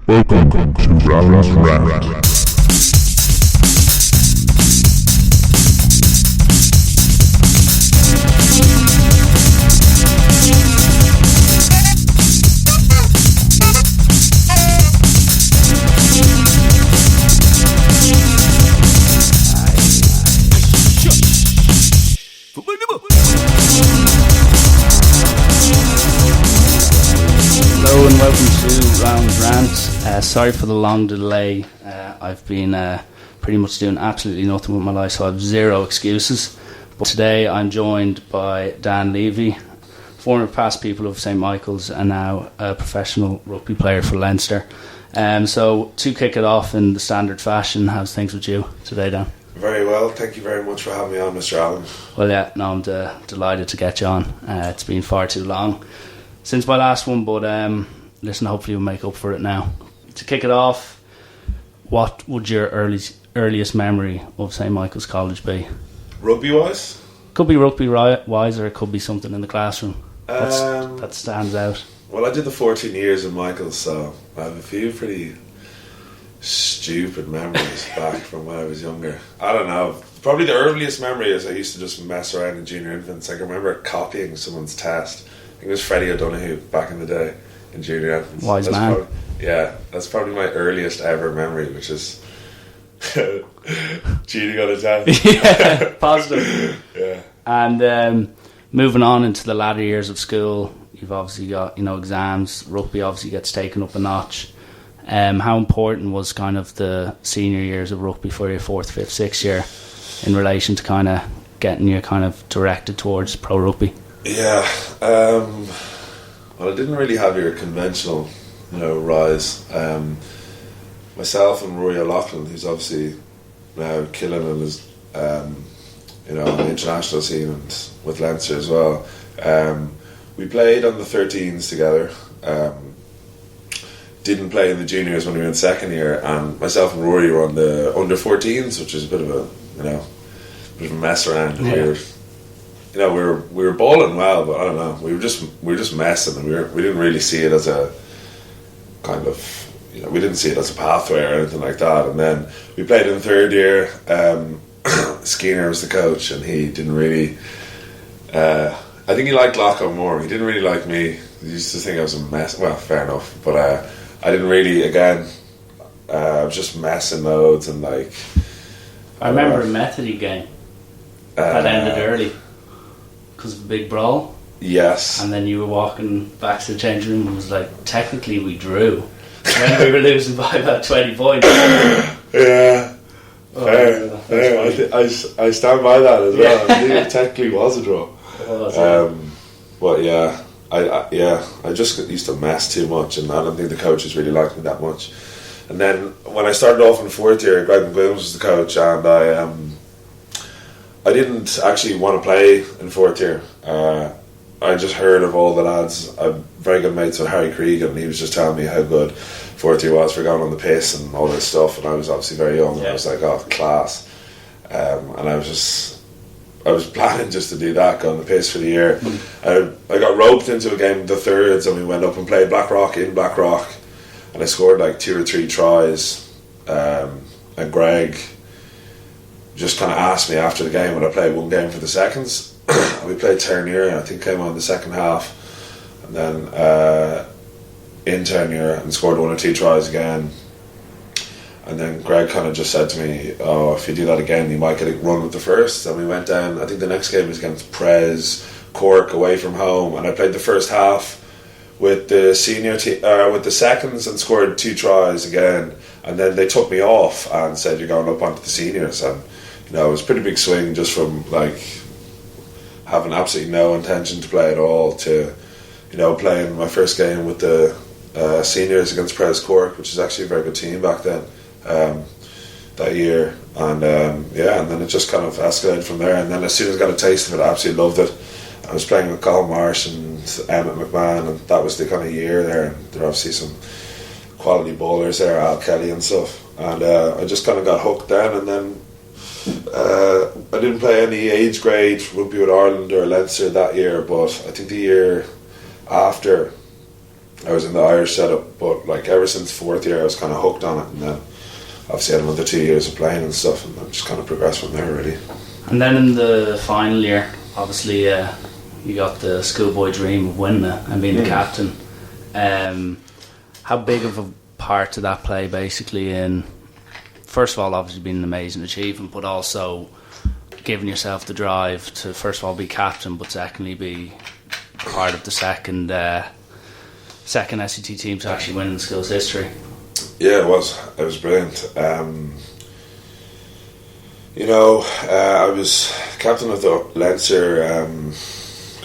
Welcome to Leinster Ireland. Hello and welcome to Round Rant. Sorry for the long delay. I've been pretty much doing absolutely nothing with my life, so I have zero excuses. But today I'm joined by Dan Leavy, former past pupil of St Michael's and now a professional rugby player for Leinster. So to kick it off in the standard fashion, how's things with you today, Dan? Very well, thank you very much for having me on, Mr. Allen. Well, yeah, no, I'm delighted to get you on. It's been far too long since my last one, but listen, hopefully we'll make up for it now. To kick it off, what would your earliest memory of St Michael's College be? Rugby wise? Could be rugby wise, or it could be something in the classroom that stands out. Well, I did the 14 years in Michael's, so I have a few pretty stupid memories back from when I was younger. I don't know, probably the earliest memory is I used to just mess around in junior infants. I can remember copying someone's test. I think it was Freddie O'Donoghue back in the day in junior infants. Wise man. That's probably my earliest ever memory, which is cheating on a test. Yeah, positive. Yeah. And moving on into the latter years of school, you've obviously got exams. Rugby obviously gets taken up a notch. How important was kind of the senior years of rugby for your 4th, 5th, 6th year in relation to kind of getting you kind of directed towards pro rugby? Yeah, well, I didn't really have your conventional, rise. Myself and Rory O'Loughlin, who's obviously now killing in his, on the international scene and with Leinster as well. We played on the 13s together. Didn't play in the juniors when we were in second year, and myself and Rory were on the under 14s, which is a bit of a mess around. Yeah. We were bowling well, but I don't know. We were just messing, and we didn't really see it as a kind of we didn't see it as a pathway or anything like that. And then we played in third year. Skinner was the coach, and he didn't really. I think he liked Locko more. He didn't really like me. He used to think I was a mess. Well, fair enough, but I didn't really. Again, I was just messing loads and like. I remember a Methody game that ended early because of a big brawl. Yes. And then you were walking back to the changing room and it was like, technically we drew when we were losing by about 20 points. Yeah. Fair. I stand by that as well. I think it technically was a draw. But yeah, I just used to mess too much, and I don't think the coaches really liked me that much. And then when I started off in 4th year, Greg McWilliams was the coach, and I didn't actually want to play in 4th year. I just heard of all the lads. I'm very good mates with Harry Cregan, and he was just telling me how good 4th year was for going on the piss and all this stuff. And I was obviously very young, and I was like, oh, class. And I was planning just to do that, go on the piss for the year. I got roped into a game of the thirds, and we went up and played Blackrock in Blackrock, and I scored like 2 or 3 tries. And Greg just kind of asked me after the game would I play one game for the seconds. We played Ternier, I think came on the second half, and then in Ternier and scored 1 or 2 tries again. And then Greg kind of just said to me, oh, if you do that again you might get a run with the first. And we went down, I think the next game was against Prez Cork away from home, and I played the first half with the senior with the seconds and scored 2 tries again. And then they took me off and said you're going up onto the seniors, and it was a pretty big swing just from like having absolutely no intention to play at all to playing my first game with the seniors against Prez Cork, which is actually a very good team back then that year. And and then it just kind of escalated from there. And then as soon as I got a taste of it, I absolutely loved it. I was playing with Colin Marsh and Emmett McMahon, and that was the kind of year there, and there are obviously some quality bowlers there, Al Kelly and stuff, and I just kind of got hooked then. And then I didn't play any age grade rugby with Ireland or Leinster that year, but I think the year after I was in the Irish setup, but like ever since fourth year I was kind of hooked on it, and then obviously I had another 2 years of playing and stuff, and I just kind of progressed from there really. And then in the final year, obviously you got the schoolboy dream of winning it and being the captain. How big of a part did that play basically in, first of all obviously being an amazing achievement, but also giving yourself the drive to first of all be captain, but secondly be part of the second SET team to actually win in the school's history? Yeah, it was brilliant. I was captain of the Leinster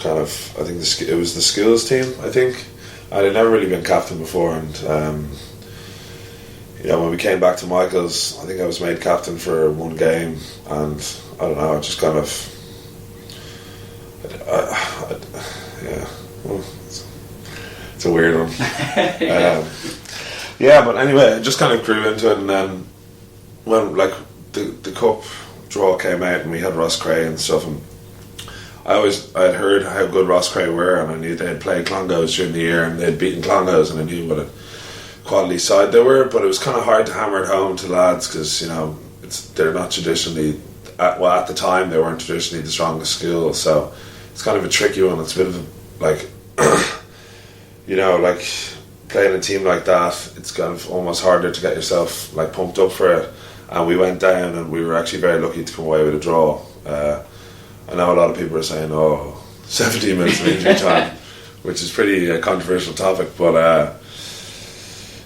I think it was the skills team, I think. I had never really been captain before, and when we came back to Michael's, I think I was made captain for one game, and I don't know, I just kind of it's a weird one. But anyway, I just kind of grew into it, and then when like the cup draw came out and we had Ross Cray and stuff, and I'd heard how good Ross Cray were, and I knew they had played Clongowes during the year and they'd beaten Clongowes, and I knew what a quality side they were, but it was kind of hard to hammer it home to lads because they're not traditionally at the time they weren't traditionally the strongest school, so it's kind of a tricky one. It's a bit of a, like like playing a team like that, it's kind of almost harder to get yourself like pumped up for it. And we went down, and we were actually very lucky to come away with a draw. I know a lot of people are saying, 17 minutes of injury time, which is pretty controversial topic, but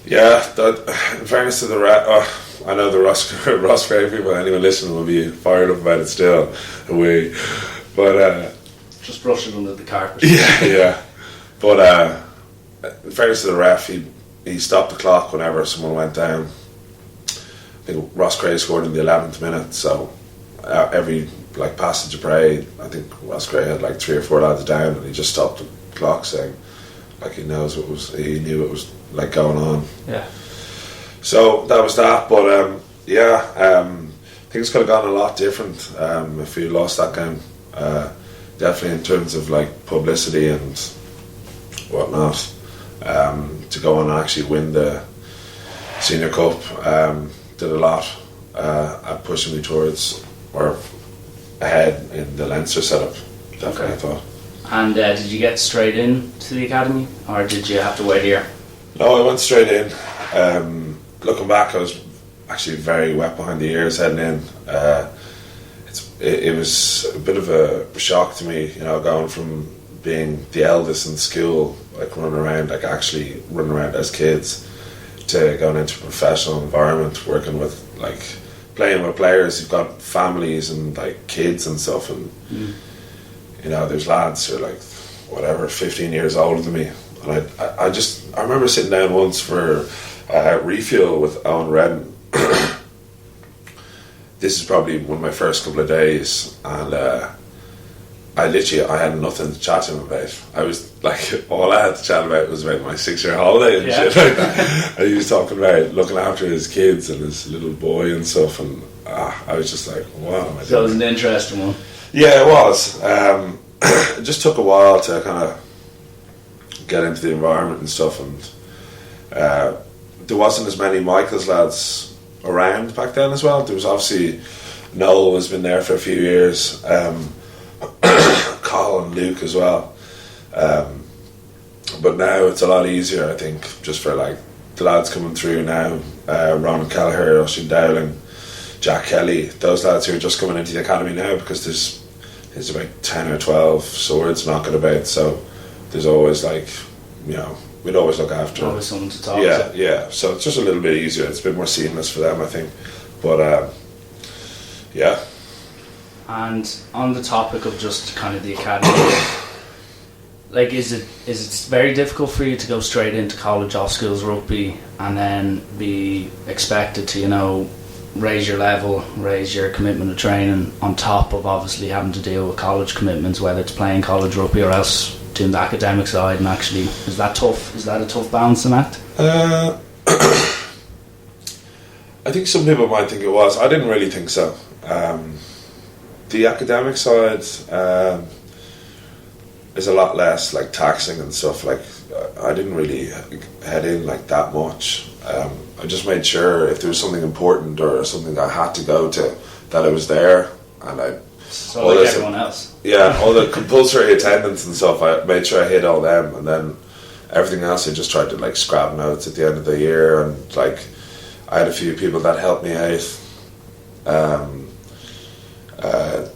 in fairness to the I know the Ross Cray people, anyone listening will be fired up about it still. Just brush it under the carpet. Yeah. But in fairness to the ref, he stopped the clock whenever someone went down. I think Ross Cray scored in the 11th minute, so every passage of play, I think Ross Cray had 3 or 4 lads down, and he just stopped the clock, saying he knew it was going on. Yeah. So that was that, but things could have gone a lot different if we lost that game. Definitely in terms of publicity and whatnot. To go on and actually win the Senior Cup did a lot at pushing me towards or ahead in the Leinster setup. Definitely, okay. I thought. And did you get straight in to the academy, or did you have to wait here? No, I went straight in. Looking back, I was actually very wet behind the ears heading in. It was a bit of a shock to me, going from being the eldest in school, actually running around as kids, to going into a professional environment, working with playing with players who've got families and kids and stuff, and there's lads who are 15 years older than me, and I remember sitting down once for refuel with Owen Redden. This is probably one of my first couple of days, and I had nothing to chat to him about. I was all I had to chat about was about my 6-year holiday and shit like that. And he was talking about looking after his kids and his little boy and stuff, and I was just wow. So it was an interesting one. Yeah, it was. It just took a while to kind of get into the environment and stuff, and there wasn't as many Michael's lads around back then as well. There was obviously Noel has been there for a few years, Carl and Luke as well, but now it's a lot easier, I think, just for the lads coming through now, Ron Kelleher, Oisin Dowling, Jack Kelly, those lads who are just coming into the academy now, because there's about 10 or 12 swords knocking about, so there's always we'd always look after. Always someone to talk to. Yeah. So it's just a little bit easier. It's a bit more seamless for them, I think. But yeah. And on the topic of just kind of the academy, is it very difficult for you to go straight into college off schools rugby and then be expected to raise your level, raise your commitment to training on top of obviously having to deal with college commitments, whether it's playing college rugby or else doing the academic side? And actually, is that tough? Is that a tough balancing act? I think some people might think it was. I didn't really think so. The academic side is a lot less taxing and stuff. I didn't really head in like that much. I just made sure if there was something important or something I had to go to, that I was there, and I. So like everyone else. Yeah, all the compulsory attendance and stuff. I made sure I hit all them, and then everything else I just tried to like scrap notes at the end of the year, and like I had a few people that helped me out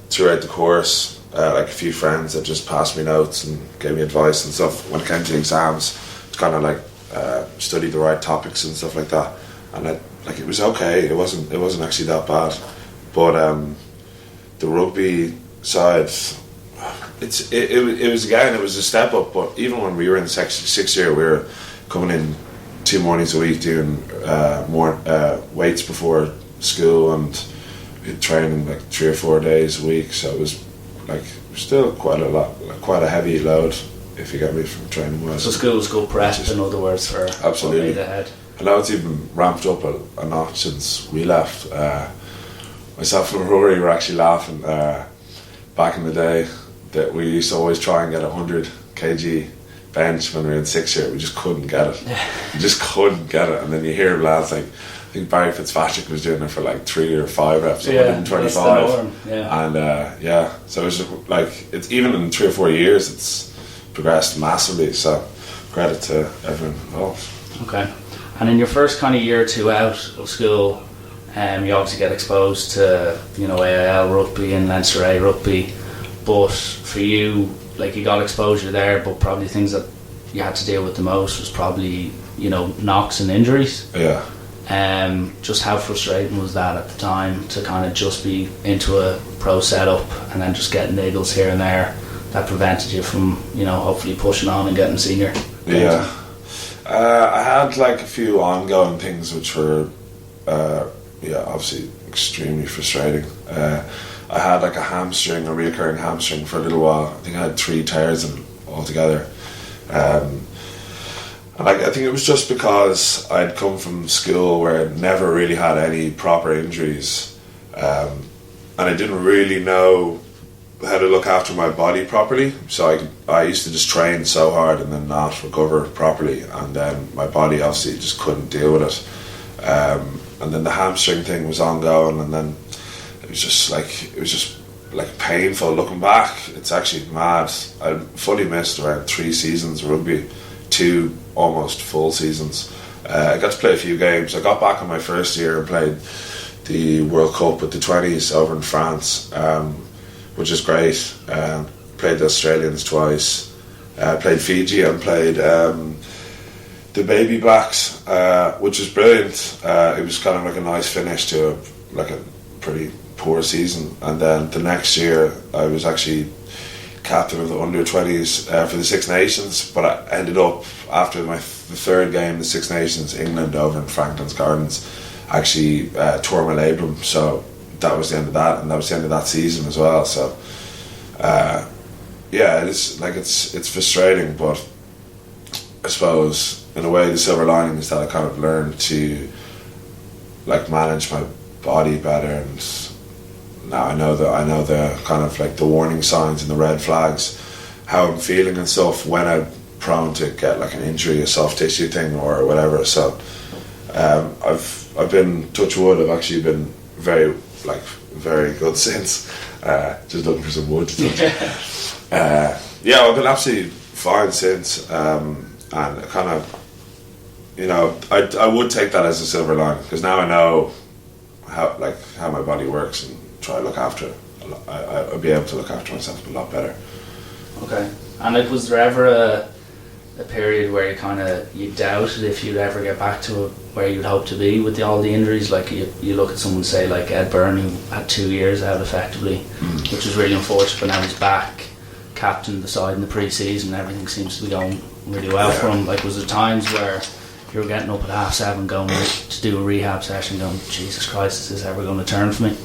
throughout the course. Like a few friends that just passed me notes and gave me advice and stuff when it came to exams, to kind of like study the right topics and stuff like that. And it was okay. It wasn't actually that bad. But the rugby side, it was a step up. But even when we were in the sixth year, we were coming in 2 mornings a week doing more weights before school, and training like 3 or 4 days a week. So it was like still quite a heavy load, if you get me, from training wise. So school was good prep, in other words, for absolutely what lay ahead. And now it's even ramped up a notch since we left. Myself and Rory were actually laughing back in the day that we used to always try and get 100 kg bench when we were in 6th year. We just couldn't get it. We just couldn't get it. And then you hear lads like, I think Barry Fitzpatrick was doing it for like 3 or 5 reps, 125. And so it's just like, it's even in 3 or 4 years, it's progressed massively. So credit to everyone involved. Okay. And in your first kind of year or two out of school, you obviously get exposed to, AIL rugby and Leinster A rugby, but for you, like, you got exposure there, but probably things that you had to deal with the most was probably, knocks and injuries. Yeah. Just how frustrating was that at the time, to kind of just be into a pro setup and then just getting niggles here and there that prevented you from, hopefully pushing on and getting senior? Yeah. I had like a few ongoing things which were obviously extremely frustrating. I had like a reoccurring hamstring for a little while. I think I had 3 tears in altogether. And I think it was just because I'd come from school where I'd never really had any proper injuries, and I didn't really know how to look after my body properly. So I used to just train so hard and then not recover properly, and then my body obviously just couldn't deal with it. And then the hamstring thing was ongoing, and then it was just like painful looking back. It's actually mad. I fully missed around 3 seasons of rugby, 2 almost full seasons. I got to play a few games. I got back in my first year and played the World Cup with the 20s over in France, which is great. Played the Australians twice, played Fiji, and played the Baby Blacks, which was brilliant. It was kind of like a nice finish to a pretty poor season. And then the next year I was actually captain of the under-20s for the Six Nations, but I ended up, after the 3rd game, the Six Nations, England over in Franklin's Gardens, actually tore my labrum. So that was the end of that, and that was the end of that season as well. So it's frustrating, but I suppose in a way the silver lining is that I kind of learned to like manage my body better, and now I know the kind of like the warning signs and the red flags, how I'm feeling and stuff when I'm prone to get like an injury, a soft tissue thing or whatever. So I've been, touch wood, I've actually been very good since. Just looking for some wood to touch. I've been absolutely fine since, and kind of, I would take that as a silver lining, because now I know how my body works and try to look after it. I'll be able to look after myself a lot better. Okay. And was there ever a period where you doubted if you'd ever get back to where you'd hope to be with all the injuries? Like you look at someone, say like Ed Byrne, who had 2 years out effectively, which was really unfortunate, but now he's back, captain the side in the pre-season, everything seems to be going really well for him. Like, was there times where you were getting up at 7:30 going to do a rehab session going, Jesus Christ, is this ever going to turn for me?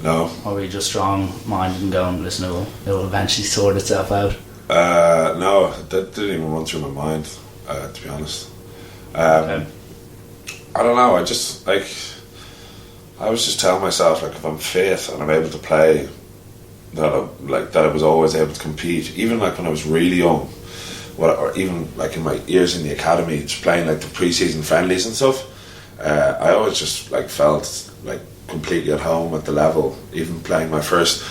No. Or were you just strong-minded and going, listen, it will eventually sort itself out? No, that didn't even run through my mind, to be honest. Okay. I don't know, I was just telling myself, like, if I'm fit and I'm able to play, that I was always able to compete. Even like when I was really young, or even like in my years in the academy, just playing like the pre-season friendlies and stuff, I always just like felt like completely at home at the level. Even playing my first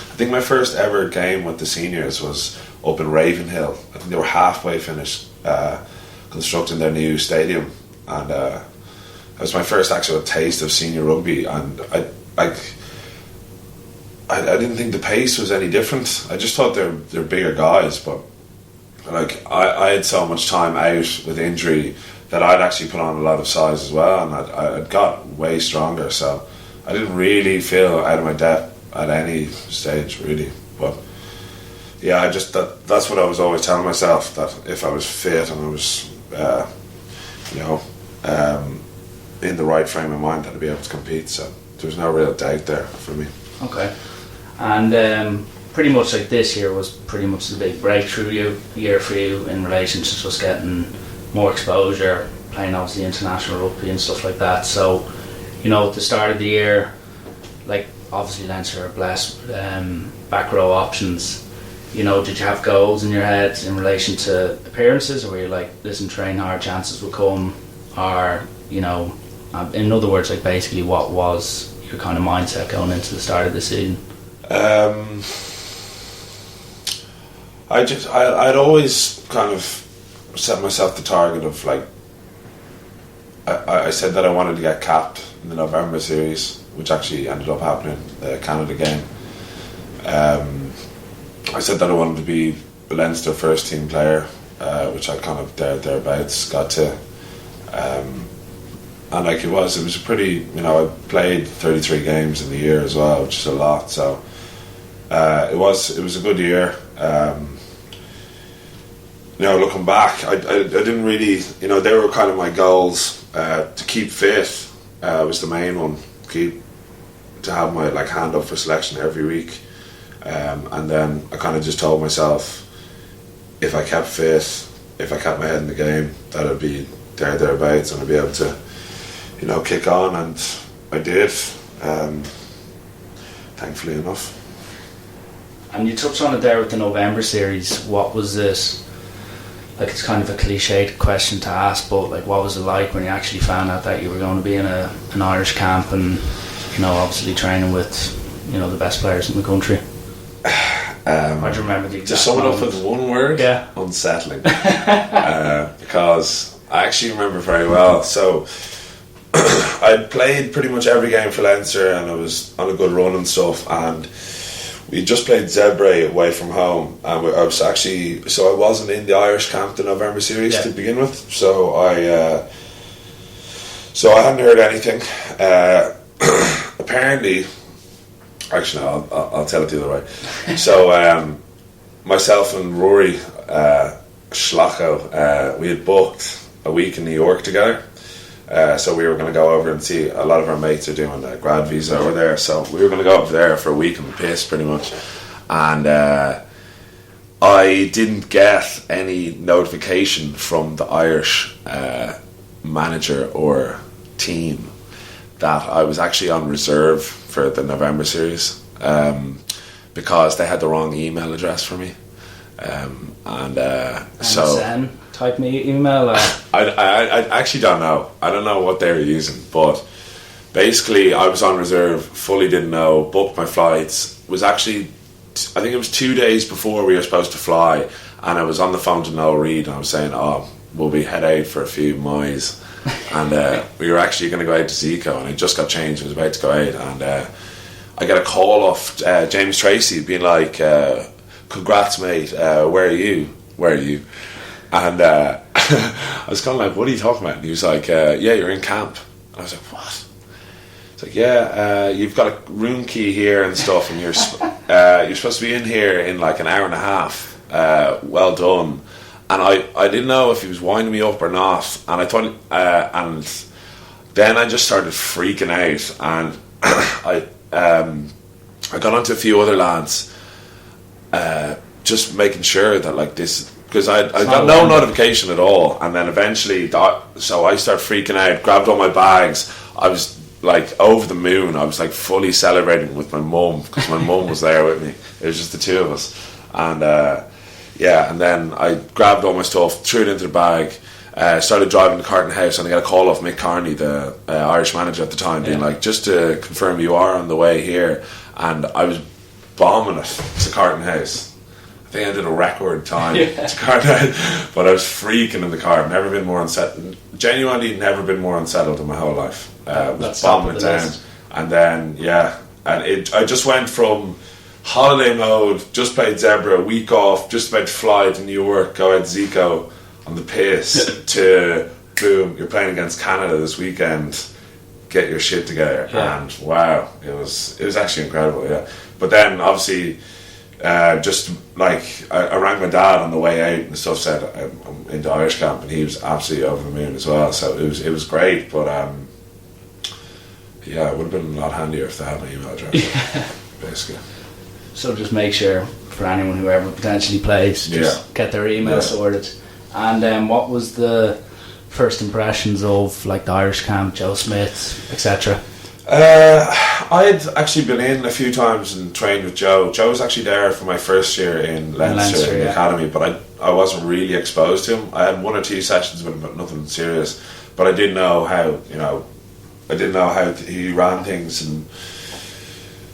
ever game with the seniors was up in Ravenhill. I think they were halfway finished constructing their new stadium, and it was my first actual taste of senior rugby, and I didn't think the pace was any different. I just thought they're bigger guys, but like I had so much time out with injury that I'd actually put on a lot of size as well, and I'd got way stronger, so I didn't really feel out of my depth at any stage really. But yeah, that's what I was always telling myself, that if I was fit and I was in the right frame of mind, that I'd be able to compete. So there was no real doubt there for me. Okay. And pretty much like this year was pretty much the big breakthrough year for you in relation to just getting more exposure, playing obviously international rugby and stuff like that. So, at the start of the year, like obviously Leinster are blessed, back row options. Did you have goals in your head in relation to appearances, or were you like, listen, train hard, chances will come, or in other words, like basically what was your kind of mindset going into the start of the season? I'd always kind of set myself the target of like, I said that I wanted to get capped in the November series, which actually ended up happening, the Canada game. I said that I wanted to be a Leinster first team player, which I kind of thereabouts got to. And like it was a pretty, I played 33 games in the year as well, which is a lot. So it was a good year. Looking back, I didn't really, they were kind of my goals. To keep fit was the main one. To have my hand up for selection every week, and then I kind of just told myself, if I kept fit, if I kept my head in the game, that I'd be thereabouts, and I'd be able to, kick on, and I did. Thankfully enough. And you touched on it there with the November series. What was this? Like, it's kind of a cliched question to ask, but like, what was it like when you actually found out that you were going to be in an Irish camp and, obviously training with, the best players in the country? I do remember the exact to sum it up moment. with one word, yeah, unsettling. Because I actually remember very well. So I'd played pretty much every game for Leinster, and I was on a good run and stuff, and we just played Zebre away from home, and I wasn't in the Irish camp, the November series, to begin with. So I hadn't heard anything. Apparently, actually no, I'll tell it the other way. So myself and Rory Schlacho, we had booked a week in New York together. So we were going to go over and see, a lot of our mates are doing a grad visa over there, so we were going to go over there for a week on the piss pretty much. And I didn't get any notification from the Irish manager or team that I was actually on reserve for the November series, because they had the wrong email address for me. So type me email or? I actually don't know. I don't know what they were using, but basically I was on reserve, fully didn't know, booked my flights, was actually, I think it was 2 days before we were supposed to fly, and I was on the phone to Noel Reid and I was saying, we'll be head out for a few miles, and we were actually going to go out to Zico, and I just got changed, I was about to go out, and I get a call off James Tracy being like, congrats mate, where are you? And I was kind of like, what are you talking about? And he was like, yeah, you're in camp. And I was like, what? It's like, yeah, you've got a room key here and stuff, and you're supposed to be in here in like an hour and a half. Well done. And I didn't know if he was winding me up or not. And I thought, and then I just started freaking out, and I got onto a few other lads, just making sure that like this, because I got no notification at all, and then eventually so I started freaking out, grabbed all my bags. I was like over the moon. I was like fully celebrating with my mum, because my mum was there with me. It was just the two of us, and Yeah, and then I grabbed all my stuff, threw it into the bag, started driving to Carton House, and I got a call off Mick Carney, the Irish manager at the time, being like, just to confirm you are on the way here. And I was bombing it to Carton House. I think I did a record time to Carton House, but I was freaking in the car. Never been more unsettled. Genuinely, never been more unsettled in my whole life. Was bombing it down, and then I just went from holiday mode, just played Zebra, a week off, just about to fly to New York, go out Zico on the piss, to boom, you're playing against Canada this weekend, get your shit together. And wow, it was actually incredible. But then obviously just like I rang my dad on the way out and stuff, said I'm into Irish camp, and he was absolutely over the moon as well, so it was great. But it would have been a lot handier if they had my email address. Basically. So just make sure, for anyone who ever potentially plays, just get their email sorted. And what was the first impressions of like the Irish camp, Joe Smith, etc.? I'd actually been in a few times and trained with Joe. Joe was actually there for my first year in Leinster in the academy, but I wasn't really exposed to him. I had 1 or 2 sessions with him, but nothing serious. But I did know how, he ran things, and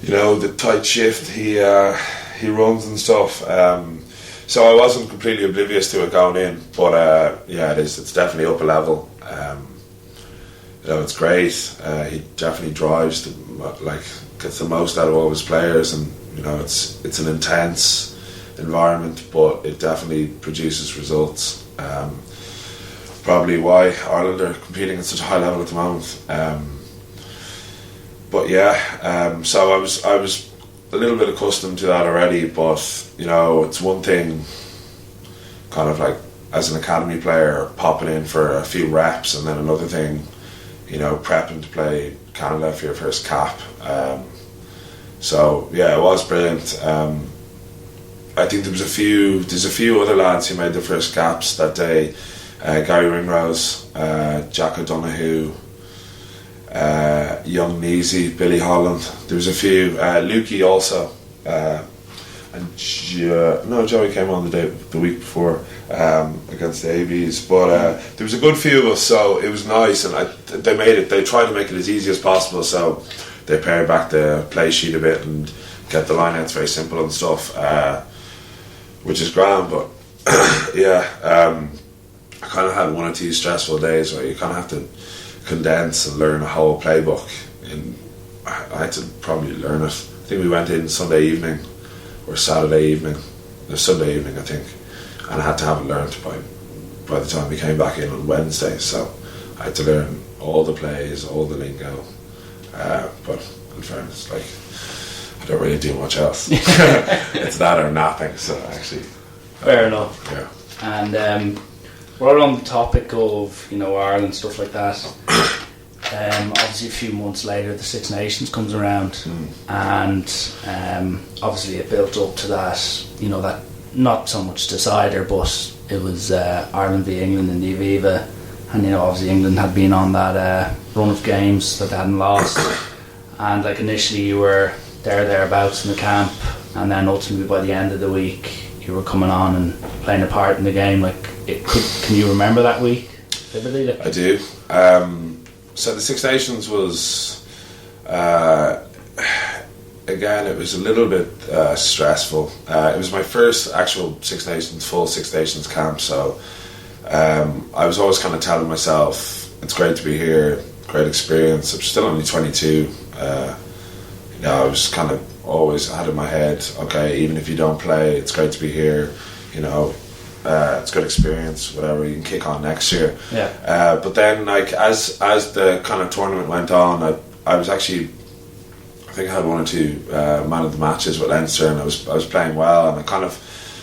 the tight shift he runs and stuff. So I wasn't completely oblivious to it going in, but it is. It's definitely up a level. It's great. He definitely drives, gets the most out of all his players, and it's an intense environment, but it definitely produces results. Probably why Ireland are competing at such a high level at the moment. So I was a little bit accustomed to that already, but it's one thing kind of like as an academy player popping in for a few reps, and then another thing prepping to play Canada for your first cap. It was brilliant. I think there's a few other lads who made their first caps that day. Gary Ringrose, Jack O'Donoghue, Young Neasy, Billy Holland. There was a few. Lukey also, and Joey came on the week before against the ABs. But there was a good few of us, so it was nice. And they tried to make it as easy as possible. So they pared back the play sheet a bit and kept the lineouts very simple and stuff, which is grand. But I kind of had 1 or 2 stressful days where you kind of have to condense and learn a whole playbook. And I had to probably learn it. I think we went in Sunday evening or Saturday evening, Sunday evening I think, and I had to have it learned by the time we came back in on Wednesday. So I had to learn all the plays, all the lingo. But in fairness, I don't really do much else. It's that or nothing. So actually, fair enough. Yeah. And we're on the topic of Ireland, stuff like that. Obviously a few months later the Six Nations comes around, and obviously it built up to that, that not so much decider, but it was Ireland v England in the Aviva, and obviously England had been on that run of games that they hadn't lost, and initially you were thereabouts in the camp, and then ultimately by the end of the week you were coming on and playing a part in the game. Can you remember that week vividly? I do. So the Six Nations was again, it was a little bit stressful. It was my first actual full Six Nations camp, so I was always kind of telling myself it's great to be here, great experience. I'm still only 22. I was kind of always had in my head, okay, even if you don't play, it's great to be here, it's good experience, whatever, you can kick on next year. But then as the kind of tournament went on, I was actually, I think I had 1 or 2 man of the matches with Leinster, and I was playing well, and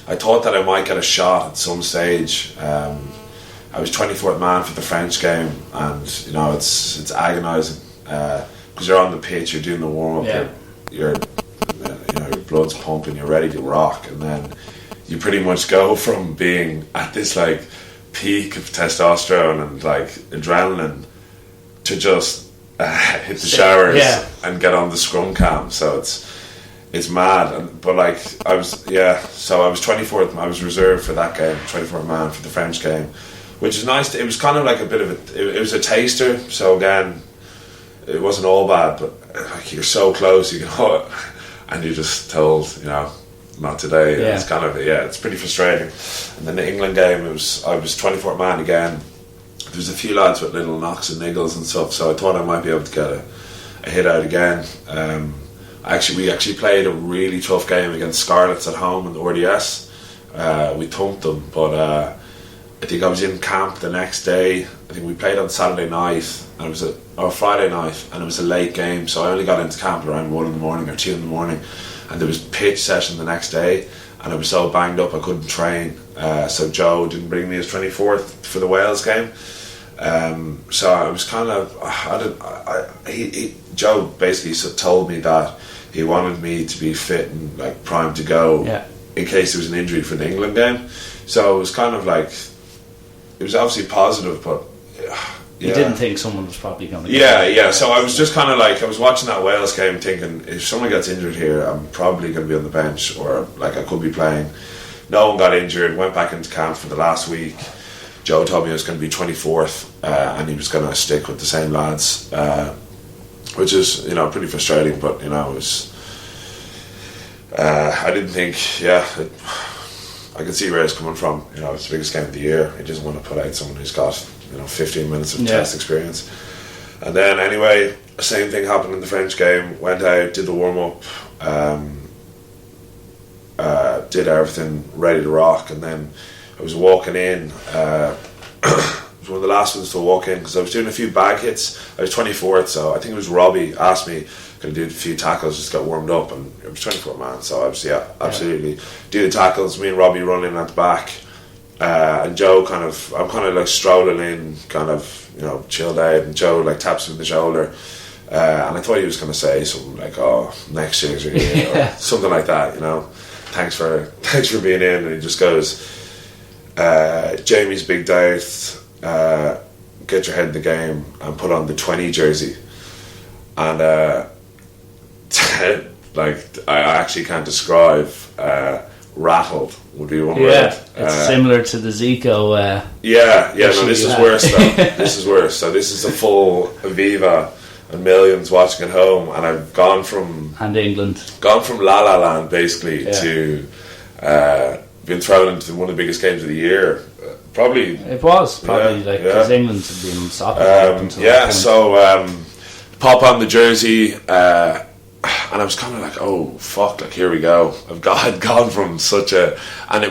I thought that I might get a shot at some stage. I was 24th man for the French game, and it's agonising because you're on the pitch, you're doing the warm up, your blood's pumping, you're ready to rock, and then you pretty much go from being at this peak of testosterone and adrenaline to just hit the showers and get on the scrum cam. So it's mad. But like I was 24th. I was reserved for that game, 24th man for the French game, which is nice. It was kind of like a bit of it was a taster. So again, it wasn't all bad, but like you're so close, you go, and you're just told, not today. Yeah. It's kind of it's pretty frustrating. And then the England game, I was 24th man again. There was a few lads with little knocks and niggles and stuff, so I thought I might be able to get a hit out again. We actually played a really tough game against Scarlets at home in the RDS. We thumped them, but I think I was in camp the next day. I think we played on Saturday night, and it was Friday night, and it was a late game, so I only got into camp around 1 in the morning or 2 in the morning, and there was pitch session the next day, and I was so banged up I couldn't train. So Joe didn't bring me as 24th for the Wales game. So I was kind of Joe basically told me that he wanted me to be fit and like primed to go in case there was an injury for the England game. So it was kind of like, it was obviously positive, but you didn't think someone was probably going to so I was just kind of like, I was watching that Wales game thinking, if someone gets injured here, I'm probably going to be on the bench, or like I could be playing. No one got injured. Went back into camp for the last week. Joe told me I was going to be 24th, and he was going to stick with the same lads, which is pretty frustrating. But it was. I didn't think. I could see where it's coming from. It's the biggest game of the year. He doesn't want to put out someone who's got 15 minutes of test experience. And then anyway, the same thing happened in the French game. Went out, did the warm up, did everything, ready to rock, and then I was walking in. It was one of the last ones to walk in because I was doing a few bag hits. I was 24th, so I think it was Robbie asked me, could I do a few tackles, just got warmed up, and it was 24th man, so I was absolutely do the tackles. Me and Robbie running at the back, and Joe I'm kind of like strolling in, kind of chilled out, and Joe like taps me on the shoulder, and I thought he was going to say something like, "Oh, next year's your year," or something like that. Thanks for being in, and he just goes, Jamie's big doubt, get your head in the game and put on the 20 jersey. And like I actually can't describe, rattled would be one word. It's similar to the Zico. This is worse though. This is worse. So this is a full Aviva and millions watching at home, and I've gone from La La Land basically to been thrown into one of the biggest games of the year. Probably because England had been soccer. So pop on the jersey, and I was kind of like, oh fuck, like here we go. I'd gone from such a, and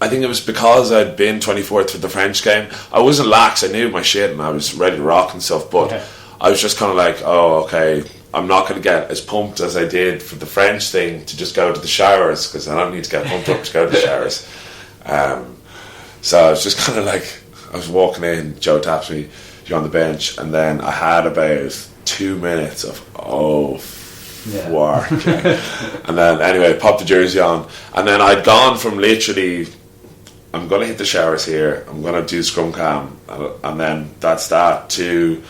I think it was because I'd been 24th for the French game. I wasn't lax. I knew my shit, and I was ready to rock and stuff. But I was just kind of like, oh okay, I'm not going to get as pumped as I did for the French thing to just go to the showers, because I don't need to get pumped up to go to the showers. So I was just kind of like, I was walking in, Joe taps me, you're on the bench, and then I had about 2 minutes of work. And then anyway, popped the jersey on, and then I'd gone from literally, I'm going to hit the showers here, I'm going to do scrum cam, and then that's that, to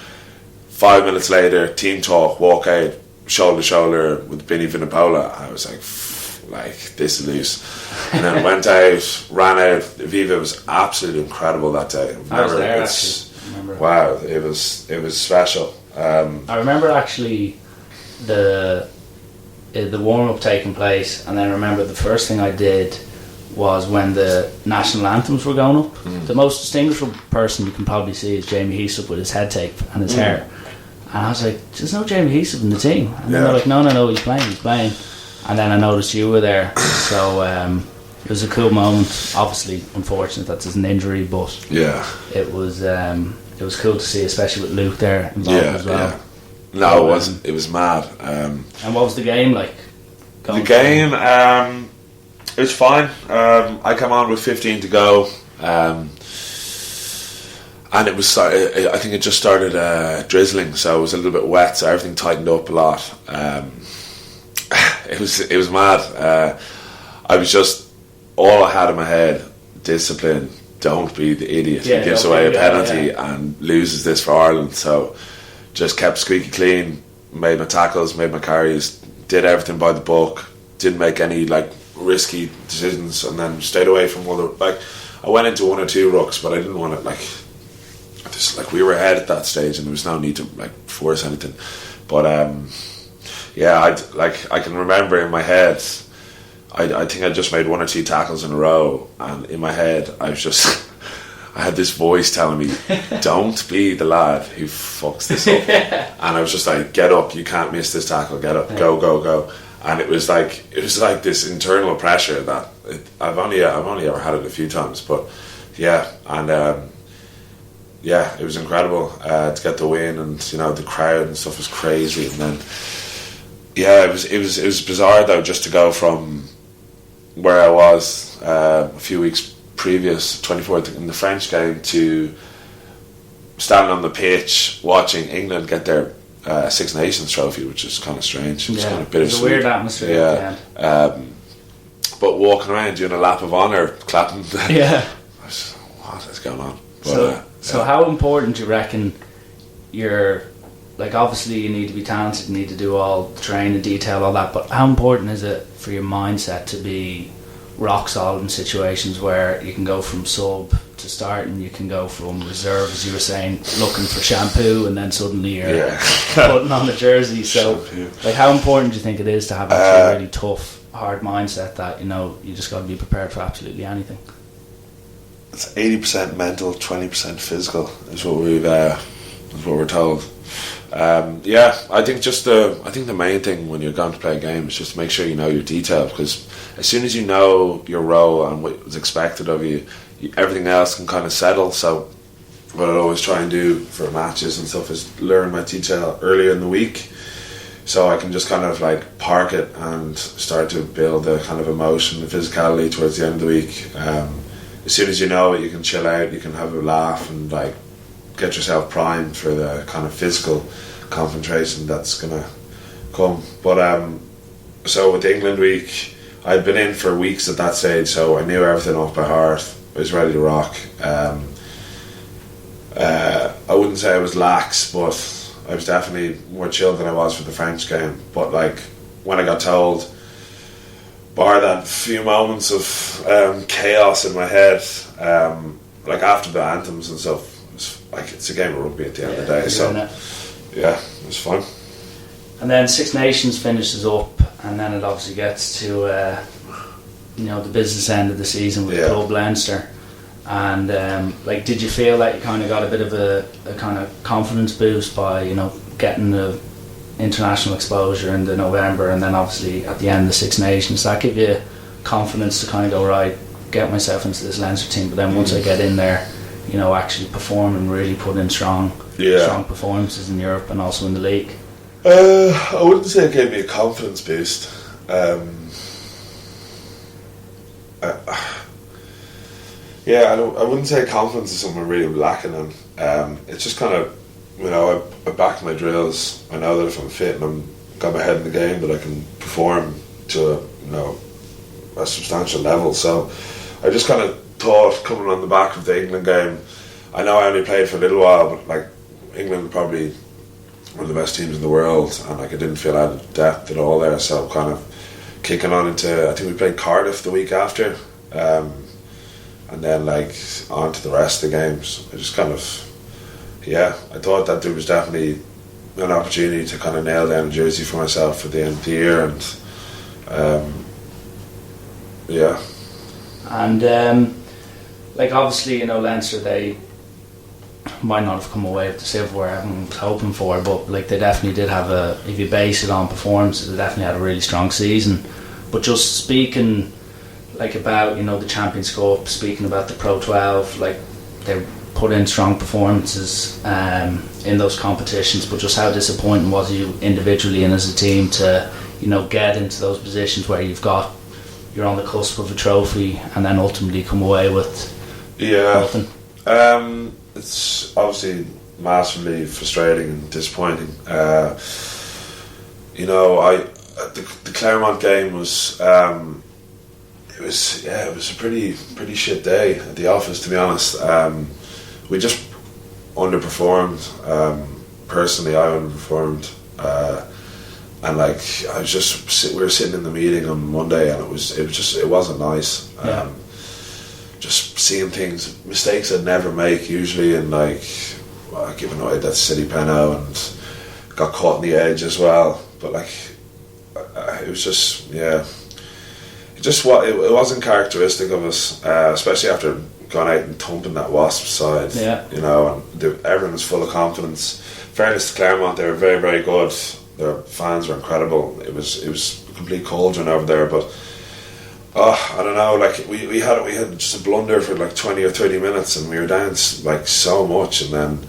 5 minutes later, team talk, walk out, shoulder to shoulder with Vinny Vinipola. I was like, this is loose. And then went out, ran out. Viva was absolutely incredible that day. I was there actually. Wow, it was special. I remember actually the warm up taking place, and then I remember the first thing I did was when the national anthems were going up. The most distinguishable person you can probably see is Jamie Heaslip with his head tape and his hair. And I was like, there's no Jamie Heaslip in the team. And then they're like, no, he's playing. And then I noticed you were there. So it was a cool moment. Obviously, unfortunate that there's an injury, but it was cool to see, especially with Luke there involved as well. Yeah. No, it was mad. And what was the game like? The game, it was fine. I came on with 15 to go. And it was, I think it just started drizzling, so it was a little bit wet, so everything tightened up a lot. It was mad. I was just, all I had in my head, discipline, don't be the idiot who gives away a penalty and loses this for Ireland. So just kept squeaky clean, made my tackles, made my carries, did everything by the book, didn't make any like risky decisions, and then stayed away from other. Like I went into 1 or 2 rucks, but I didn't want to we were ahead at that stage, and there was no need to like force anything. But I can remember in my head, I think I just made 1 or 2 tackles in a row, and in my head I was just I had this voice telling me, don't be the lad who fucks this up. And I was just like, get up, you can't miss this tackle, get up, go. And it was like this internal pressure that I've only ever had it a few times, but it was incredible to get the win, and the crowd and stuff was crazy. And then it was bizarre though, just to go from where I was a few weeks previous, 24th in the French game, to standing on the pitch watching England get their Six Nations trophy, which is kind of strange. It was kind of bittersweet. It was a weird atmosphere. But walking around doing a lap of honour, clapping. Yeah. What is going on? But, so how important do you reckon you're, like, obviously you need to be talented, you need to do all the training, detail, all that, but how important is it for your mindset to be rock solid in situations where you can go from sub to start, and you can go from reserve, as you were saying, looking for shampoo, and then suddenly you're putting on the jersey? So like, how important do you think it is to have a really tough, hard mindset that you just got to be prepared for absolutely anything? It's 80% mental, 20% physical is what we're told. I think the main thing when you're going to play a game is just to make sure you know your detail, because as soon as you know your role and what was expected of you, everything else can kind of settle. So what I always try and do for matches and stuff is learn my detail earlier in the week, so I can just kind of like park it and start to build the kind of emotion, the physicality towards the end of the week. As soon as you know it, you can chill out, you can have a laugh, and like get yourself primed for the kind of physical concentration that's gonna come. But so with the England week, I'd been in for weeks at that stage, so I knew everything off by heart. I was ready to rock. I wouldn't say I was lax, but I was definitely more chilled than I was for the French game. But like when I got told, bar that few moments of chaos in my head, like after the anthems and stuff, it's a game of rugby at the end of the day. So it was fun. And then Six Nations finishes up, and then it obviously gets to the business end of the season with Club Leinster. And did you feel like you kind of got a bit of a kind of confidence boost by getting the international exposure in the November, and then obviously at the end the Six Nations? That give you confidence to kind of go, right, get myself into this Leinster team, but then once I get in there, actually perform and really put in strong performances in Europe and also in the league? I wouldn't say it gave me a confidence boost. I wouldn't say confidence is something I'm really lacking in. It's just kind of, I back my drills. I know that if I'm fit and I'm got my head in the game, that I can perform to a substantial level. So I just kind of thought, coming on the back of the England game, I know I only played for a little while, but like England were probably one of the best teams in the world, and like I didn't feel out of depth at all there. So kind of kicking on into, I think we played Cardiff the week after, and then like on to the rest of the games. I just kind of, I thought that there was definitely an opportunity to kind of nail down a jersey for myself for the end of the year, and obviously Leinster, they might not have come away with the silverware everyone was hoping for, but like they definitely did have if you base it on performances, they definitely had a really strong season. But just speaking like about the Champions Cup, speaking about the Pro 12, like they put in strong performances in those competitions, but just how disappointing was you individually and as a team to get into those positions where you're on the cusp of a trophy and then ultimately come away with nothing? It's obviously massively frustrating and disappointing. The Claremont game was it was a pretty shit day at the office, to be honest. We just underperformed. Personally, I underperformed. and like we were sitting in the meeting on Monday, and it wasn't nice. Just seeing mistakes I'd never make usually, and like giving away that silly penalty and got caught in the edge as well. But like it was just it wasn't characteristic of us, especially after going out and thumping that Wasps side. You know, and everyone was full of confidence. Fairness to Claremont, they were very, very good. Their fans were incredible. It was a complete cauldron over there, but I don't know. Like we had just a blunder for like 20 or 30 minutes, and we were down like so much, and then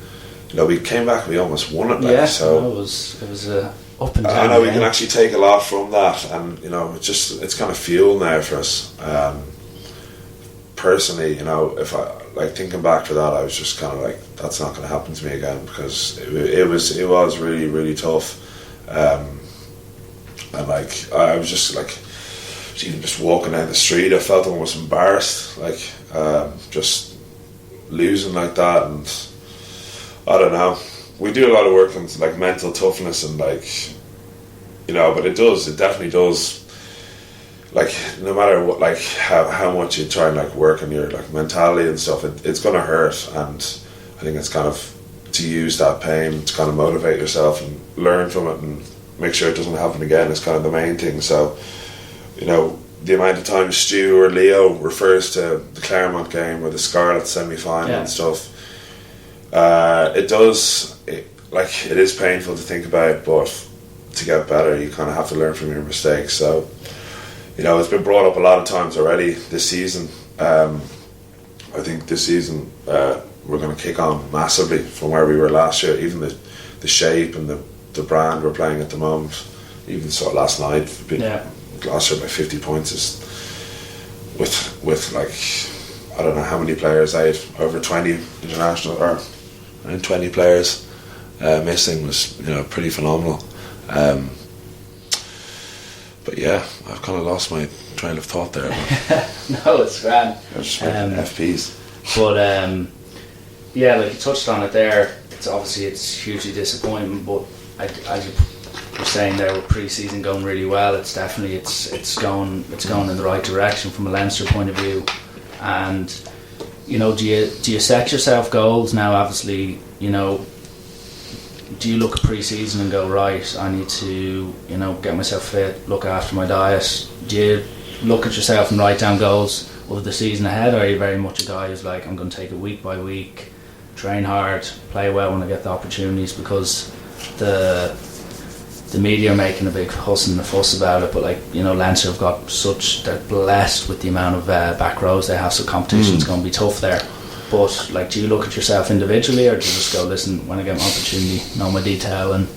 we came back. We almost won it. Like, so it was a up and down. I know we can actually take a lot from that, and it's kind of fuel now for us. Personally, if I like thinking back to that, I was just kind of like, that's not going to happen to me again, because it was really, really tough. And like I was just like, even just walking down the street, I felt almost embarrassed, like just losing like that. And I don't know, we do a lot of work on like mental toughness, and like but it definitely does. Like no matter what, like how much you try and like work on your like mentality and stuff, it's gonna hurt, and I think it's kind of to use that pain to kind of motivate yourself and learn from it and make sure it doesn't happen again is kind of the main thing. So the amount of time Stu or Leo refers to the Claremont game or the Scarlet semi-final and stuff, it is painful to think about, but to get better you kind of have to learn from your mistakes. So it's been brought up a lot of times already this season. I think this season we're going to kick on massively from where we were last year. Even the shape and the brand we're playing at the moment. Even so, last night we beat Gloucester by 50 points is with like I don't know how many players out, over 20 international or 20 players missing was pretty phenomenal. But yeah, I've kind of lost my train of thought there. No, it's grand. Just FPs. But like you touched on it there. It's hugely disappointing. But as you were saying there, with pre-season going really well, it's definitely it's going in the right direction from a Leinster point of view. And do you set yourself goals now? Obviously, do you look at pre-season and go, right, I need to get myself fit, look after my diet? Do you look at yourself and write down goals of the season ahead, or are you very much a guy who's like, I'm going to take it week by week, train hard, play well when I get the opportunities? Because the media are making a big huss and a fuss about it, but like Leinster have got they're blessed with the amount of back rows they have, so competition's going to be tough there. But like, do you look at yourself individually, or do you just go, listen, when I get my opportunity, know my detail and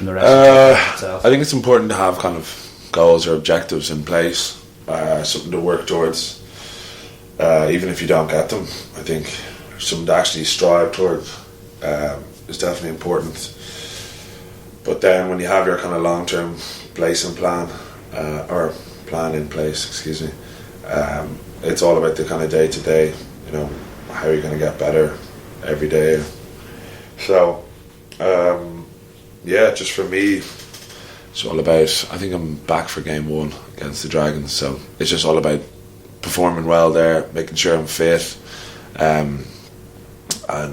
the rest of itself? I think it's important to have kind of goals or objectives in place, something to work towards, even if you don't get them. I think something to actually strive towards is definitely important. But then when you have your kind of long-term plan in place, excuse me, it's all about the kind of day-to-day, how you're going to get better every day. So just for me, it's all about, I think I'm back for game 1 against the Dragons, so it's just all about performing well there, making sure I'm fit, and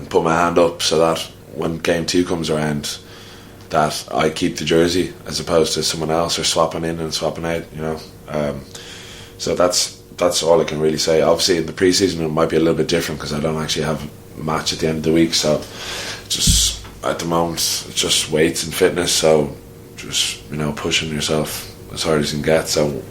put my hand up so that when game 2 comes around, that I keep the jersey as opposed to someone else, or swapping in and swapping out, so that's all I can really say. Obviously in the pre-season it might be a little bit different because I don't actually have a match at the end of the week, so just at the moment it's just weights and fitness, so just pushing yourself as hard as you can get, so you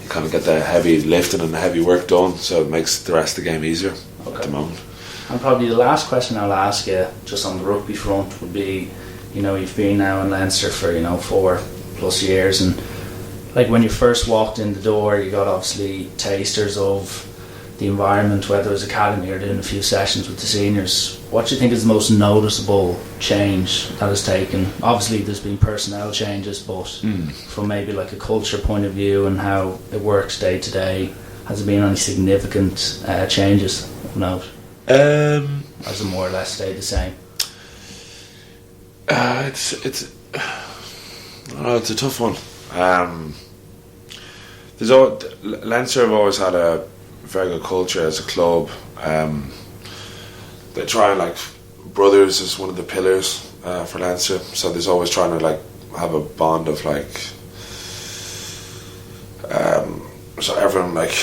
kind of get the heavy lifting and the heavy work done, so it makes the rest of the game easier at the moment. And probably the last question I'll ask you, just on the rugby front, would be, you've been now in Leinster for 4+ years, and like when you first walked in the door, you got obviously tasters of the environment, whether it was academy or doing a few sessions with the seniors. What do you think is the most noticeable change that has taken? Obviously there's been personnel changes, but from maybe like a culture point of view and how it works day to day, has there been any significant changes of note? Has it more or less stayed the same? Oh, it's a tough one. Leinster have always had a very good culture as a club. They try and like brothers is one of the pillars for Leinster, so there's always trying to like have a bond of like so everyone like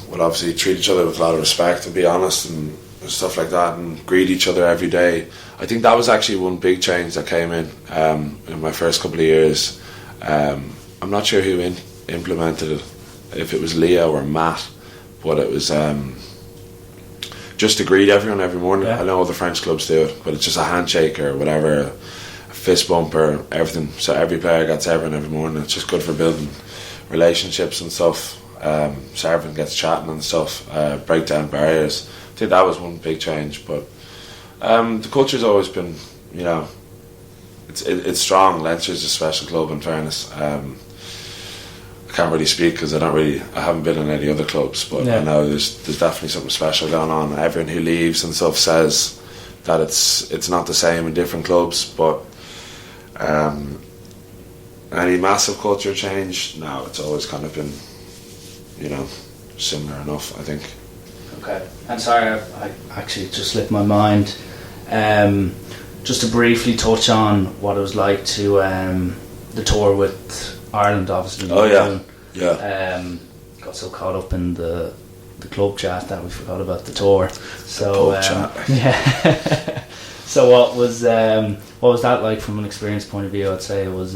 would obviously treat each other with a lot of respect and be honest and stuff like that and greet each other every day. I think that was actually one big change that came in my first couple of years. I'm not sure who implemented it, if it was Leo or Matt, but it was just to greet everyone every morning. I know all the French clubs do it, but it's just a handshake or whatever, a fist bump or everything. So every player gets everyone every morning. It's just good for building relationships and stuff. So everyone gets chatting and stuff, break down barriers. I think that was one big change, but the culture's always been, you know, it's strong. Leinster's a special club, in fairness. I can't really speak because I haven't been in any other clubs, but I know there's definitely something special going on. And everyone who leaves and stuff says that it's not the same in different clubs, but any massive culture change, no, it's always kind of been, you know, similar enough, I think. Okay, and sorry, I actually just slipped my mind. Just to briefly touch on what it was like to the tour with Ireland, obviously. Oh yeah. Got so caught up in the club chat that we forgot about the tour. So yeah. So what was that like from an experience point of view? I'd say it was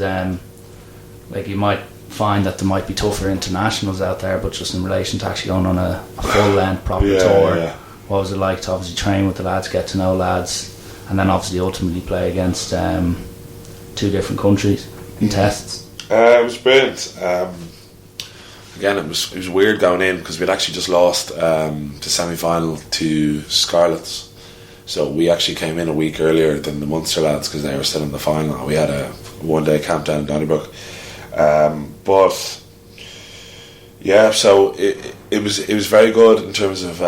like you might find that there might be tougher internationals out there, but just in relation to actually going on a full length proper tour. Yeah. What was it like to obviously train with the lads, get to know lads, and then obviously ultimately play against two different countries in tests? It was brilliant. Again, it was weird going in because we'd actually just lost the semi-final to Scarlets, so we actually came in a week earlier than the Munster lads because they were still in the final. We had a one-day camp down in Donnybrook, but yeah, so it was very good in terms of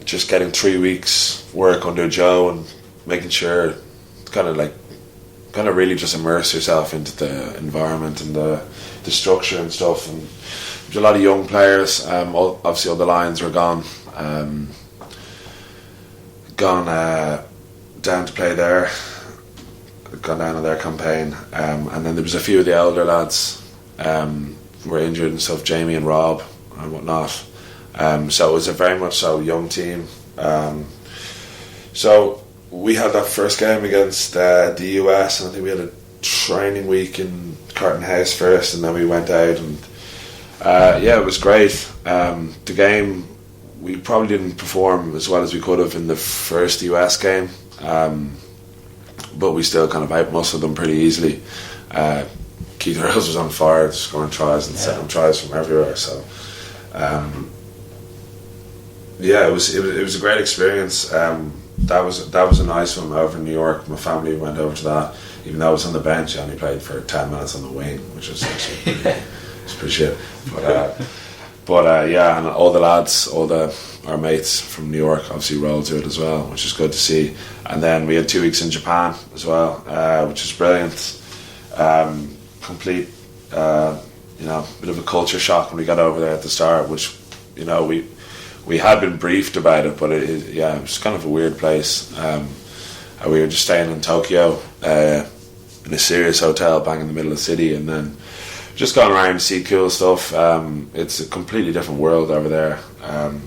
just getting 3 weeks work under Joe and making sure kind of really just immerse yourself into the environment and the structure and stuff. And there's a lot of young players. Obviously all the Lions were gone down to play there, gone down on their campaign, and then there was a few of the elder lads were injured and stuff, Jamie and Rob and whatnot. So it was a very much so young team. So we had that first game against the US, and I think we had a training week in Carton House first, and then we went out, and it was great. The game, we probably didn't perform as well as we could have in the first US game, but we still kind of out-muscled them pretty easily. Keith Earls was on fire, scoring tries and setting tries from everywhere. So it was a great experience. That was a nice one over in New York. My family went over to that. Even though I was on the bench, I only played for 10 minutes on the wing, which was actually pretty shit. But and all the lads, our mates from New York obviously rolled to it as well, which is good to see. And then we had 2 weeks in Japan as well, which was brilliant. Complete, bit of a culture shock when we got over there at the start, which, you know, we had been briefed about it, but it was kind of a weird place. We were just staying in Tokyo in a serious hotel bang in the middle of the city, and then just going around to see cool stuff. It's a completely different world over there. And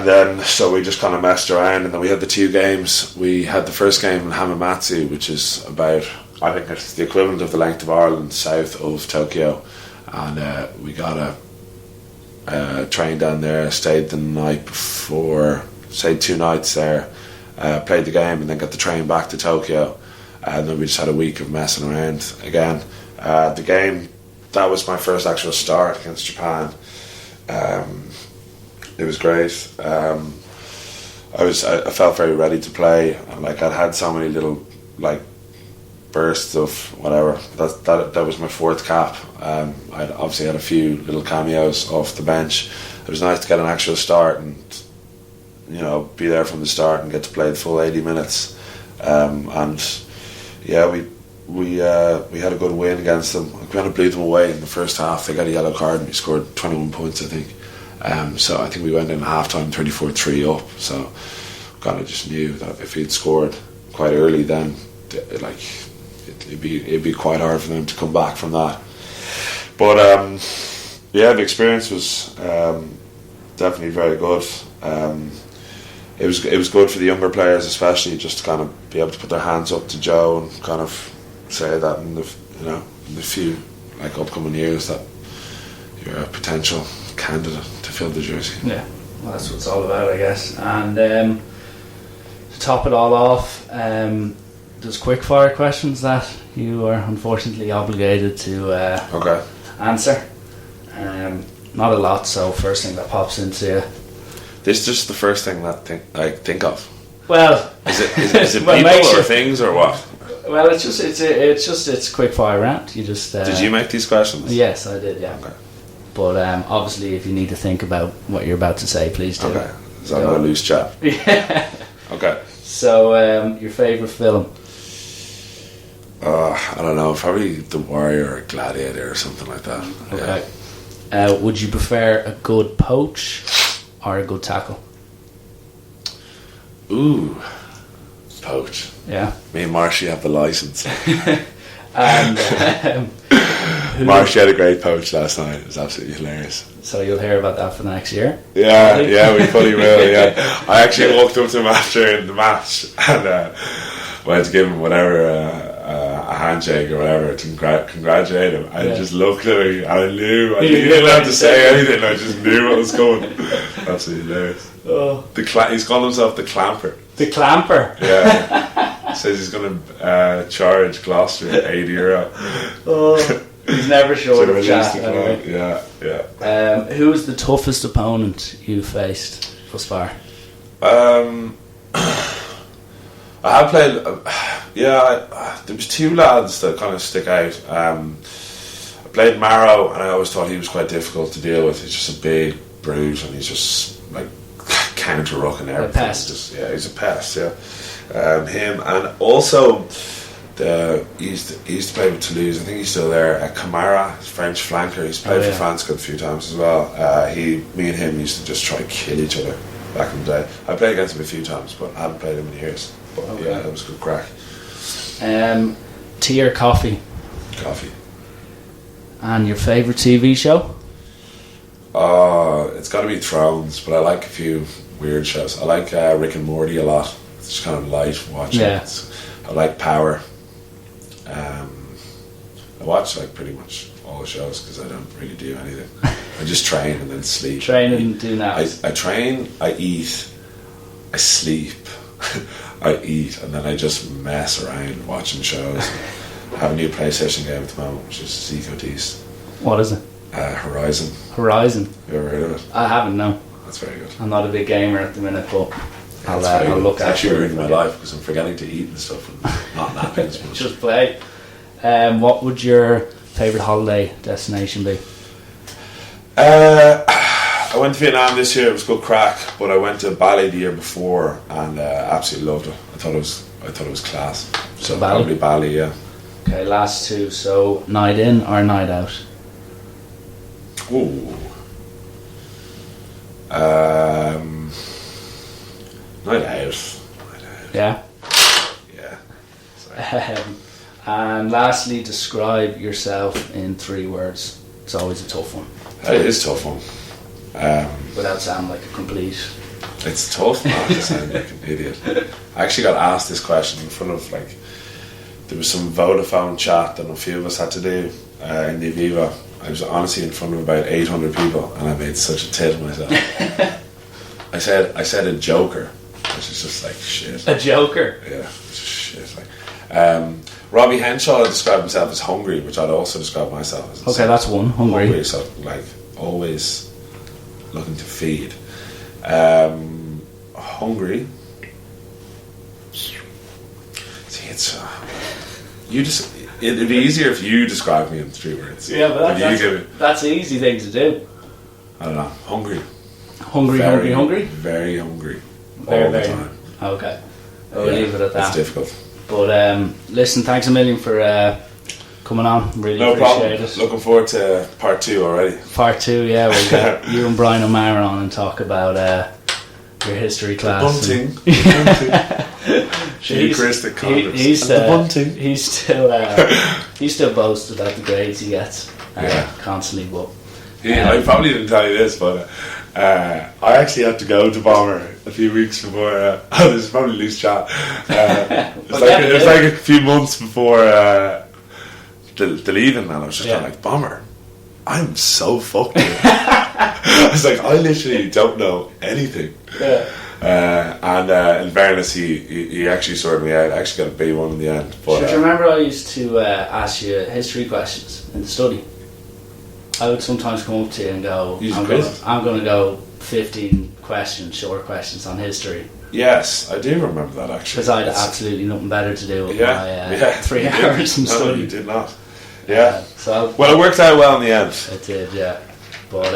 then so we just kind of messed around, and then we had the 2 games. We had the first game in Hamamatsu, which is about, I think it's the equivalent of the length of Ireland, south of Tokyo, and we got a train down there, stayed the night before, stayed 2 nights there, played the game, and then got the train back to Tokyo, and then we just had a week of messing around again. The game, that was my first actual start against Japan. It was great. I felt very ready to play, and like I'd had so many little like bursts of whatever. That was my 4th cap. I'd obviously had a few little cameos off the bench. It was nice to get an actual start and, you know, be there from the start and get to play the full 80 minutes. we had a good win against them. We kind of blew them away in the first half. They got a yellow card and we scored 21 points, I think. So I think we went in half time 34-3 up. So kind of just knew that if we'd scored quite early, then it'd be quite hard for them to come back from that. But the experience was definitely very good. It was good for the younger players, especially, just to kind of be able to put their hands up to Joe and kind of say that in the few upcoming years that you're a potential candidate to fill the jersey. Yeah, well, that's what it's all about, I guess. And to top it all off, there's quickfire questions that you are unfortunately obligated to answer. Not a lot, so first thing that pops into you. This is just the first thing that I think of. Well, is it well, people or things or what? Well, it's quickfire round. You just did you make these questions? Yes, I did. Yeah. Okay. But obviously, if you need to think about what you're about to say, please do. Okay. Is that a loose chat? Yeah. Okay. So, your favourite film? I don't know. Probably The Warrior or Gladiator or something like that. Okay. Yeah. Would you prefer a good poach or a good tackle? Ooh, poach. Yeah. Me and Marshy have the license. And Marshy had a great poach last night. It was absolutely hilarious. So you'll hear about that for the next year? Yeah, we fully will. Yeah, I actually walked up to him after the match and went to give him whatever a handshake or whatever to congratulate him. I just looked at him. I knew. I didn't have to say anything. I just knew what was coming. Absolutely hilarious. Oh. He's called himself the Clamper. The Clamper. Yeah. Says he's going to charge Gloucester €80. Oh, he's never short of chat. Anyway. Yeah. Who was the toughest opponent you faced thus far? I have played. There was two lads that kind of stick out. I played Marrow, and I always thought he was quite difficult to deal with. He's just a big brute, and he's just like counter-rucking everything. A pest. He's a pest. Yeah. Him and also he used to play with Toulouse. I think he's still there. Camara, French flanker. He's played for France a few times as well. Me and him used to just try to kill each other back in the day. I played against him a few times, but I haven't played him in years. But yeah, that was good crack. Tea or coffee? Coffee. And your favourite TV show? It's got to be Thrones, but I like a few weird shows. I like Rick and Morty a lot. It's just kind of light watching. Yeah. I like Power. I watch pretty much all the shows because I don't really do anything. I just train and then sleep. Train and do naps. I train, I eat, I sleep, I eat, and then I just mess around watching shows. I have a new PlayStation game at the moment, which is Seacoast. What is it? Horizon. Horizon. You ever heard of it? I haven't, no. That's very good. I'm not a big gamer at the minute, but I'll look at it. It's actually ruining my life because I'm forgetting to eat and stuff and not napping as much. Just play. What would your favourite holiday destination be? I went to Vietnam this year. It was good crack, but I went to Bali the year before and absolutely loved it. I thought it was class. So Bali? Probably Bali, yeah. Okay, last two. So night in or night out? Ooh. Night out. Yeah. Yeah. And lastly, describe yourself in 3 words. It's always a tough one. It is a tough one. Without sounding like a complete. It's tough not to sound like an idiot. I actually got asked this question in front of there was some Vodafone chat that a few of us had to do in the Aviva. I was honestly in front of about 800 people and I made such a tit of myself. I said a joker, which is just shit. A joker? Yeah, it's just shit. Robbie Henshaw described himself as hungry, which I'd also describe myself as. Okay, that's one. Hungry. So always looking to feed. Hungry. See, it's it'd be easier if you described me in 3 words. Yeah, but that's an easy thing to do. I don't know. Hungry. Hungry. Very hungry. Very, all very. the time. Okay. We'll leave it at that. It's difficult. But listen, thanks a million for coming on. Really No appreciate problem. it. Looking forward to part 2 already. Part 2, yeah, we'll get you and Brian O'Mara on and talk about your history class. Bunting. Eucharistic condoms. He's still boasted at the grades he gets constantly, but I probably didn't tell you this, but I actually had to go to Bomber a few weeks before. This is probably loose chat. It was like a few months before the leaving, and I was just kind of like, Bomber, I'm so fucked here. I was like, I literally don't know anything. And in fairness, he actually sorted me out. I actually got a B1 in the end. But, do you remember I used to ask you history questions in the study? I would sometimes come up to you and go, I'm going to go 15 questions, short questions on history. Yes, I do remember that actually. Because I had absolutely nothing better to do with my 3 hours in study. No, you did not. Yeah. Well, it worked out well in the end. It did, yeah. But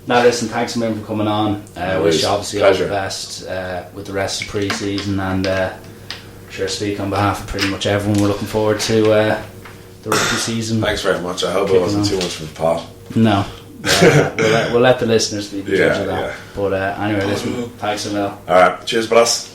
now listen, thanks a million for coming on. Wish you obviously all the best with the rest of the pre-season, and sure speak on behalf of pretty much everyone. We're looking forward to the rugby season. Thanks very much. I hope it wasn't too much from the pot. No. We'll let the listeners be the judge of that. But anyway, listen, thanks a million. Alright, cheers, boss.